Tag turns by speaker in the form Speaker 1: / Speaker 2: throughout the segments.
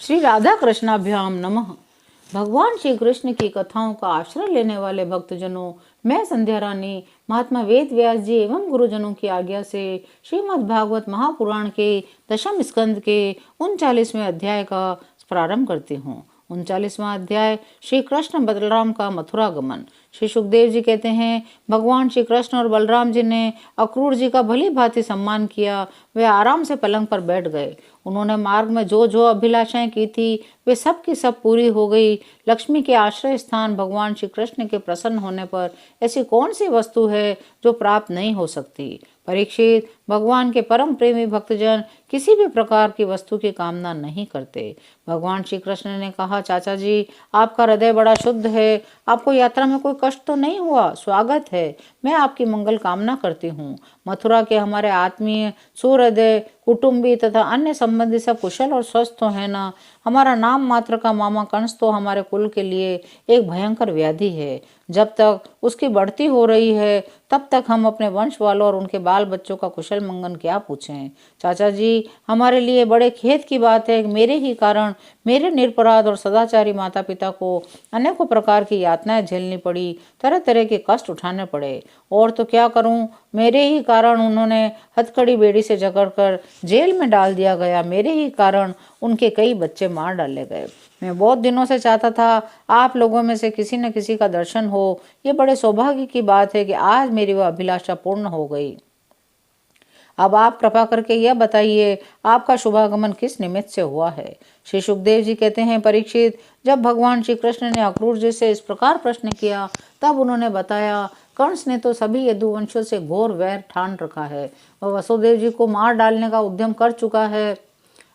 Speaker 1: श्री राधा कृष्णाभ्याम नमः। भगवान श्री कृष्ण की कथाओं का आश्रय लेने वाले भक्तजनों, मैं संध्या रानी महात्मा वेद व्यास जी एवं गुरुजनों की आज्ञा से श्रीमद् भागवत महापुराण के दशम स्कंद के 39वें अध्याय का प्रारंभ करती हूँ। 39वां अध्याय श्री कृष्ण बलराम का मथुरा गमन। श्री सुखदेव जी कहते हैं, भगवान श्री कृष्ण और बलराम जी ने अक्रूर जी का भली भांति सम्मान किया। वे आराम से पलंग पर बैठ गए। उन्होंने मार्ग में जो जो अभिलाषाएं की थी वे सब की सब पूरी हो गई। लक्ष्मी के आश्रय स्थान भगवान श्री कृष्ण के प्रसन्न होने पर ऐसी कौन सी वस्तु है जो प्राप्त नहीं हो सकती। परीक्षित, भगवान के परम प्रेमी भक्तजन किसी भी प्रकार की वस्तु की कामना नहीं करते। भगवान श्री कृष्ण ने कहा, चाचा जी, आपका हृदय बड़ा शुद्ध है, आपको यात्रा में कोई कष्ट तो नहीं हुआ। स्वागत है, मैं आपकी मंगल कामना करती हूँ। मथुरा के हमारे आत्मीय, सुहृदय, कुटुंबी तथा अन्य संबंधी सब कुशल और स्वस्थ तो है ना। हमारा नाम मात्र का मामा कंस तो हमारे कुल के लिए एक भयंकर व्याधि है। जब तक उसकी बढ़ती हो रही है तब तक हम अपने वंश वालों और उनके बाल बच्चों का कुशल मंगल क्या पूछें। चाचा जी, हमारे लिए बड़े खेद की बात है कि मेरे ही कारण मेरे निरपराध और सदाचारी माता पिता को अनेकों प्रकार की यातनाएं झेलनी पड़ी, तरह तरह के कष्ट उठाने पड़े। और तो क्या करूं, मेरे ही कारण उन्होंने हथकड़ी बेड़ी से जकड़कर जेल में डाल दिया गया। मेरे ही कारण उनके कई बच्चे मार डाले गए। मैं बहुत दिनों से चाहता था आप लोगों में से किसी न किसी का दर्शन हो। ये बड़े सौभाग्य की बात है कि आज मेरी वह अभिलाषा पूर्ण हो गई। अब आप कृपा करके यह बताइए, आपका शुभागमन किस निमित्त से हुआ है। श्री सुखदेव जी कहते हैं, परीक्षित, जब भगवान श्री कृष्ण ने अक्रूर जी से इस प्रकार प्रश्न किया तब उन्होंने बताया, कंस ने तो सभी यदुवंशियों से घोर वैर ठान रखा है। वह वसुदेव जी को मार डालने का उद्यम कर चुका है।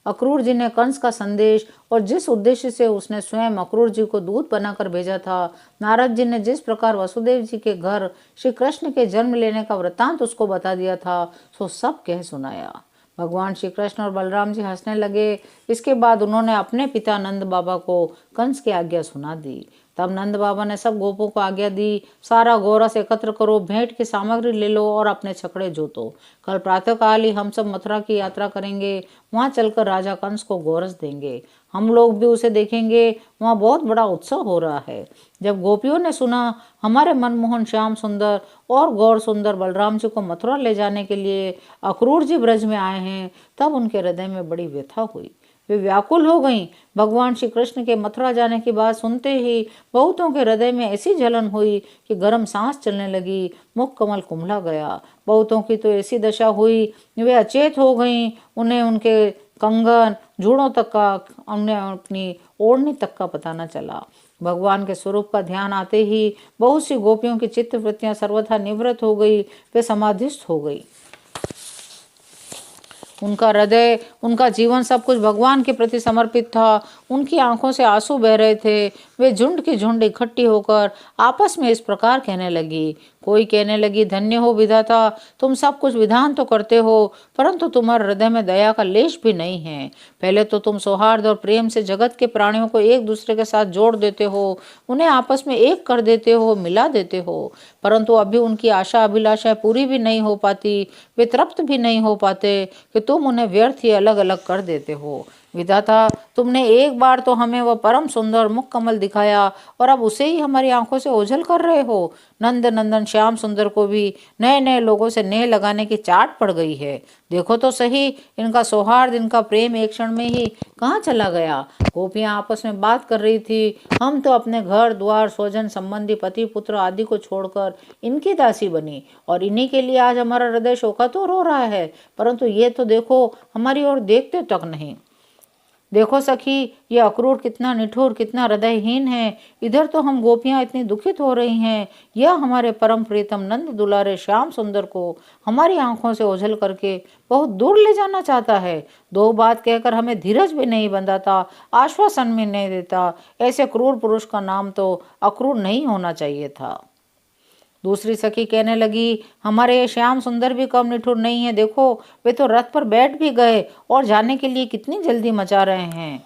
Speaker 1: अक्रूर जी ने कंस का संदेश और जिस उद्देश्य से उसने स्वयं अक्रूर जी को दूत बनाकर भेजा था, नारद जी ने जिस प्रकार वसुदेव जी के घर श्री कृष्ण के जन्म लेने का वृतांत उसको बता दिया था, सो सब कह सुनाया। भगवान श्री कृष्ण और बलराम जी हंसने लगे। इसके बाद उन्होंने अपने पिता नंद बाबा को कंस की आज्ञा सुना दी। तब नंद बाबा ने सब गोपों को आज्ञा दी, सारा गोरस एकत्र करो, भेंट की सामग्री ले लो और अपने छकड़े जोतो। कल प्रातःकाल ही हम सब मथुरा की यात्रा करेंगे। वहां चलकर राजा कंस को गोरस देंगे। हम लोग भी उसे देखेंगे। वहां बहुत बड़ा उत्सव हो रहा है। जब गोपियों ने सुना हमारे मनमोहन श्याम सुंदर और गौर सुंदर बलराम जी को मथुरा ले जाने के लिए अक्रूर जी ब्रज में आए हैं, तब उनके हृदय में बड़ी व्यथा हुई। वे व्याकुल हो गईं। भगवान श्री कृष्ण के मथुरा जाने की बात सुनते ही बहुतों के हृदय में ऐसी जलन हुई कि गर्म सांस चलने लगी, मुख कमल कुम्हला गया। बहुतों की तो ऐसी दशा हुई, वे अचेत हो गईं। उन्हें उनके कंगन, जूड़ों तक का, उन्हें अपनी ओढ़नी तक का पता न चला। भगवान के स्वरूप का ध्यान आते ही बहुत सी गोपियों की चित्त वृत्तियां सर्वथा निवृत्त हो गई। वे समाधिस्थ हो गई। उनका हृदय, उनका जीवन सब कुछ भगवान के प्रति समर्पित था। उनकी आंखों से आंसू बह रहे थे। वे झुंड की झुंड इकट्ठी होकर आपस में इस प्रकार कहने लगी। कोई कहने लगी, धन्य हो विधाता, तुम सब कुछ विधान तो करते हो, परंतु तुम्हारे हृदय में दया का लेश भी नहीं है। पहले तो तुम सौहार्द और प्रेम से जगत के प्राणियों को एक दूसरे के साथ जोड़ देते हो, उन्हें आपस में एक कर देते हो, मिला देते हो, परंतु अभी उनकी आशा अभिलाषाएं पूरी भी नहीं हो पाती। वे तृप्त भी नहीं हो पाते कि तुम उन्हें व्यर्थ ही अलग अलग कर देते हो। विधाता, तुमने एक बार तो हमें वह परम सुंदर मुख कमल दिखाया और अब उसे ही हमारी आंखों से ओझल कर रहे हो। नंद नंदन श्याम सुंदर को भी नए नए लोगों से नेह लगाने की चाट पड़ गई है। देखो तो सही, इनका सौहार्द, इनका प्रेम एक क्षण में ही कहाँ चला गया। गोपियां आपस में बात कर रही थी, हम तो अपने घर द्वार, स्वजन संबंधी, पति पुत्र आदि को छोड़कर इनकी दासी बनी और इन्हीं के लिए आज हमारा हृदय शोकातुर हो रहा है, परंतु ये तो देखो, हमारी ओर देखते तक नहीं। देखो सखी, ये अक्रूर कितना निठुर, कितना हृदयहीन है। इधर तो हम गोपियां इतनी दुखित हो रही हैं, यह हमारे परम प्रीतम नंद दुलारे श्याम सुंदर को हमारी आंखों से ओझल करके बहुत दूर ले जाना चाहता है। दो बात कहकर हमें धीरज भी नहीं बंधाता, आश्वासन भी नहीं देता। ऐसे क्रूर पुरुष का नाम तो अक्रूर नहीं होना चाहिए था। दूसरी सखी कहने लगी, हमारे ये श्याम सुंदर भी कम निठुर नहीं है। देखो, वे तो रथ पर बैठ भी गए और जाने के लिए कितनी जल्दी मचा रहे हैं।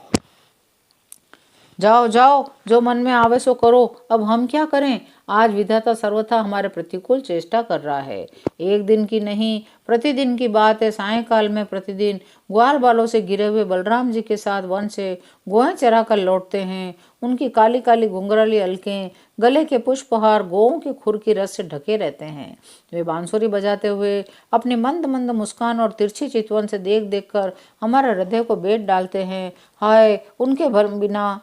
Speaker 1: जाओ जाओ, जो मन में आवे सो करो, अब हम क्या करें। आज विधाता सर्वथा हमारे प्रतिकूल चेष्टा कर रहा है। एक दिन की नहीं, प्रतिदिन की बात है। सायंकाल में प्रतिदिन ग्वाल बालों से गिरे हुए बलराम जी के साथ वन से गोएं चरा कर लौटते हैं। उनकी काली काली घुंघराली अलकें, गले के पुष्पहार गौओं की खुर की रस से ढके रहते हैं। वे बांसुरी बजाते हुए अपनी मंद मंद मुस्कान और तिरछी चितवन से देख देख कर हमारे हृदय को बेट डालते हैं। हाय, उनके बिना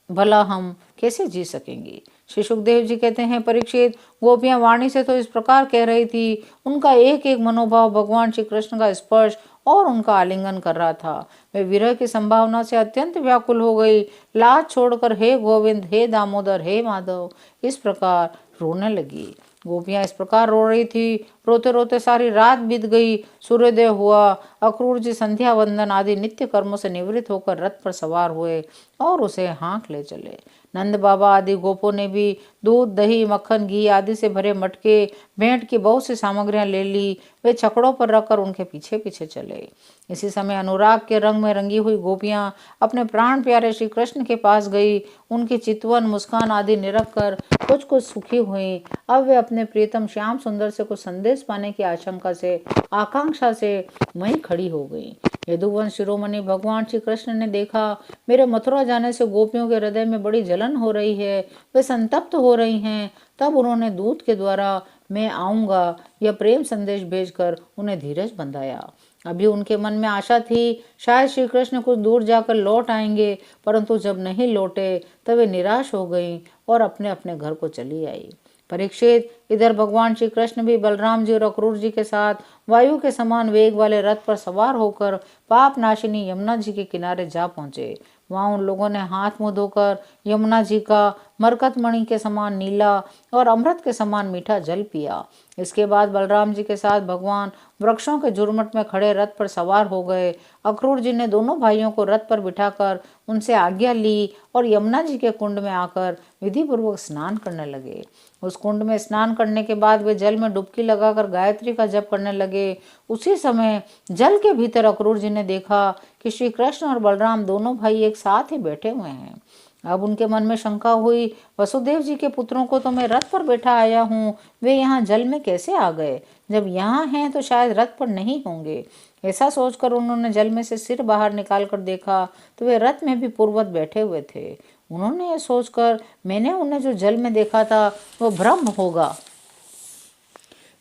Speaker 1: भला हम कैसे जी सकेंगे। श्री सुखदेव जी कहते हैं, परीक्षित, गोपियां वाणी से तो इस प्रकार कह रही थी, उनका एक एक मनोभाव भगवान श्री कृष्ण का स्पर्श और उनका आलिंगन कर रहा था। वे विरह की संभावना से अत्यंत व्याकुल हो गई। लाज छोड़कर हे गोविंद, हे दामोदर, हे माधव इस प्रकार रोने लगी। गोपियां इस प्रकार रो रही थी। रोते रोते सारी रात बीत गई। सूर्योदय हुआ। अक्रूर जी संध्या वंदन आदि नित्य कर्मों से निवृत्त होकर रथ पर सवार हुए और उसे हाँक ले चले। नंद बाबा आदि गोपों ने भी दूध, दही, मक्खन, घी आदि से भरे मटके, भेंट की बहुत सी सामग्रियां ले ली। वे छकड़ों पर रखकर उनके पीछे पीछे चले। इसी समय अनुराग के रंग में रंगी हुई गोपियां अपने प्राण प्यारे श्री कृष्ण के पास गई। उनकी चितवन, मुस्कान आदि निरख कर कुछ कुछ सुखी हुई। अब वे अपने प्रियतम श्याम सुंदर से कुछ संदेश पाने की आकांक्षा से वहीं खड़ी हो गई। यदुवंश शिरोमणि भगवान श्री कृष्ण ने देखा, मेरे मथुरा जाने से गोपियों के हृदय में बड़ी जलन हो रही है, वे संतप्त हो रही हैं। तब उन्होंने दूत के द्वारा मैं आऊंगा यह प्रेम संदेश भेजकर उन्हें धीरज बंधाया। अभी उनके मन में आशा थी, शायद श्री कृष्ण कुछ दूर जाकर लौट आएंगे, परंतु जब नहीं लौटे तब वे निराश हो गईं और अपने अपने घर को चली आई। परीक्षित, इधर भगवान श्री कृष्ण भी बलराम जी और अक्रूर जी के साथ वायु के समान वेग वाले रथ पर सवार होकर पाप नाशिनी यमुना जी के किनारे जा पहुंचे। वहां उन लोगों ने हाथ मुंह धोकर यमुना जी का मरकत मणि के समान नीला और अमृत के समान मीठा जल पिया। इसके बाद बलराम जी के साथ भगवान वृक्षों के झुरमुट में खड़े रथ पर सवार हो गए। अक्रूर जी ने दोनों भाइयों को रथ पर बिठाकर उनसे आज्ञा ली और यमुना जी के कुंड में आकर विधि पूर्वक स्नान करने लगे। उस कुंड में स्नान करने के बाद वे जल में डुबकी लगाकर गायत्री का जप करने लगे। उसी समय जल के भीतर अक्रूर जी ने देखा कि श्री कृष्ण और बलराम दोनों भाई एक साथ ही बैठे हुए हैं। अब उनके मन में शंका हुई, वसुदेव जी के पुत्रों को तो मैं रथ पर बैठा आया हूँ, वे यहाँ जल में कैसे आ गए? जब यहाँ हैं तो शायद रथ पर नहीं होंगे। ऐसा सोचकर उन्होंने जल में से सिर बाहर निकाल कर देखा तो वे रथ में भी पूर्ववत बैठे हुए थे। उन्होंने ये सोचकर मैंने उन्हें जो जल में देखा था वो भ्रम होगा,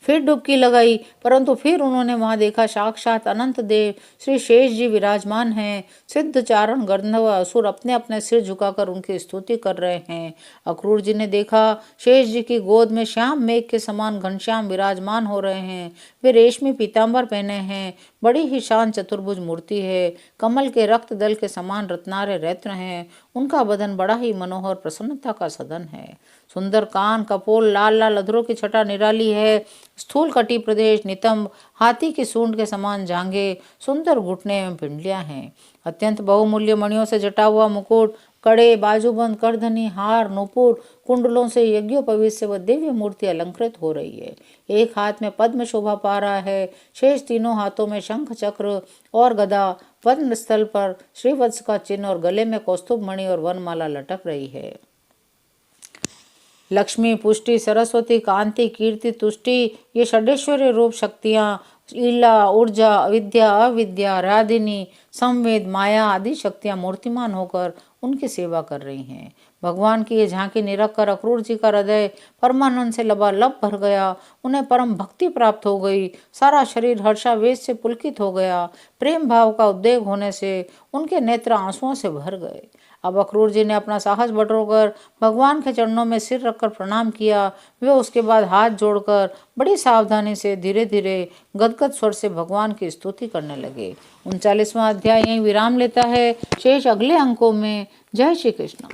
Speaker 1: फिर डुबकी लगाई, परंतु फिर उन्होंने वहां देखा साक्षात अनंत देव श्री शेष जी विराजमान हैं। सिद्ध चारण गंधर्व असुर अपने अपने सिर झुकाकर उनकी स्तुति कर रहे हैं। अक्रूर जी ने देखा शेष जी की गोद में श्याम मेघ के समान घनश्याम विराजमान हो रहे हैं। वे रेशमी पीताम्बर पहने हैं, बड़ी ही शान चतुर्भुज मूर्ति है, कमल के रक्त दल के समान रत्नारे रत्न हैं। उनका बदन बड़ा ही मनोहर प्रसन्नता का सदन है। सुंदर कान, कपोल, लाल लाल अधरों की छटा निराली है। स्थूल कटी प्रदेश, नितंब, हाथी की सूंड के समान जांघे, सुंदर घुटने एवं पिंडलियां हैं। अत्यंत बहुमूल्य मणियों से जटा हुआ मुकुट, कड़े, बाजूबंद, करधनी, हार, नूपुर, कुंडलों से यज्ञोपवीत से वह दिव्य मूर्ति अलंकृत हो रही है। एक हाथ में पद्म शोभा पा रहा है, शेष तीनों हाथों में शंख, चक्र और गदा, पद्म स्थल पर श्रीवत्स का चिन्ह और गले में कौस्तुभ मणि और वनमाला लटक रही है। लक्ष्मी, पुष्टि, सरस्वती, कांति, कीर्ति, तुष्टि, ये षडेश्वरी रूप शक्तियाँ ईला, ऊर्जा, विद्या, अविद्या, राधिनी, संवेद, माया आदि शक्तियां मूर्तिमान होकर उनकी सेवा कर रही हैं। भगवान की ये झांकी निरख कर अक्रूर जी का हृदय परमानंद से लबालब भर गया। उन्हें परम भक्ति प्राप्त हो गई। सारा शरीर हर्षावेश से पुलकित हो गया। प्रेम भाव का उद्वेग होने से उनके नेत्र आंसुओं से भर गए। अब अक्रूर जी ने अपना साहस बटोरकर भगवान के चरणों में सिर रखकर प्रणाम किया। वे उसके बाद हाथ जोड़कर बड़ी सावधानी से धीरे धीरे गदगद स्वर से भगवान की स्तुति करने लगे। 39वां अध्याय यहीं विराम लेता है। शेष अगले अंकों में। जय श्री कृष्ण।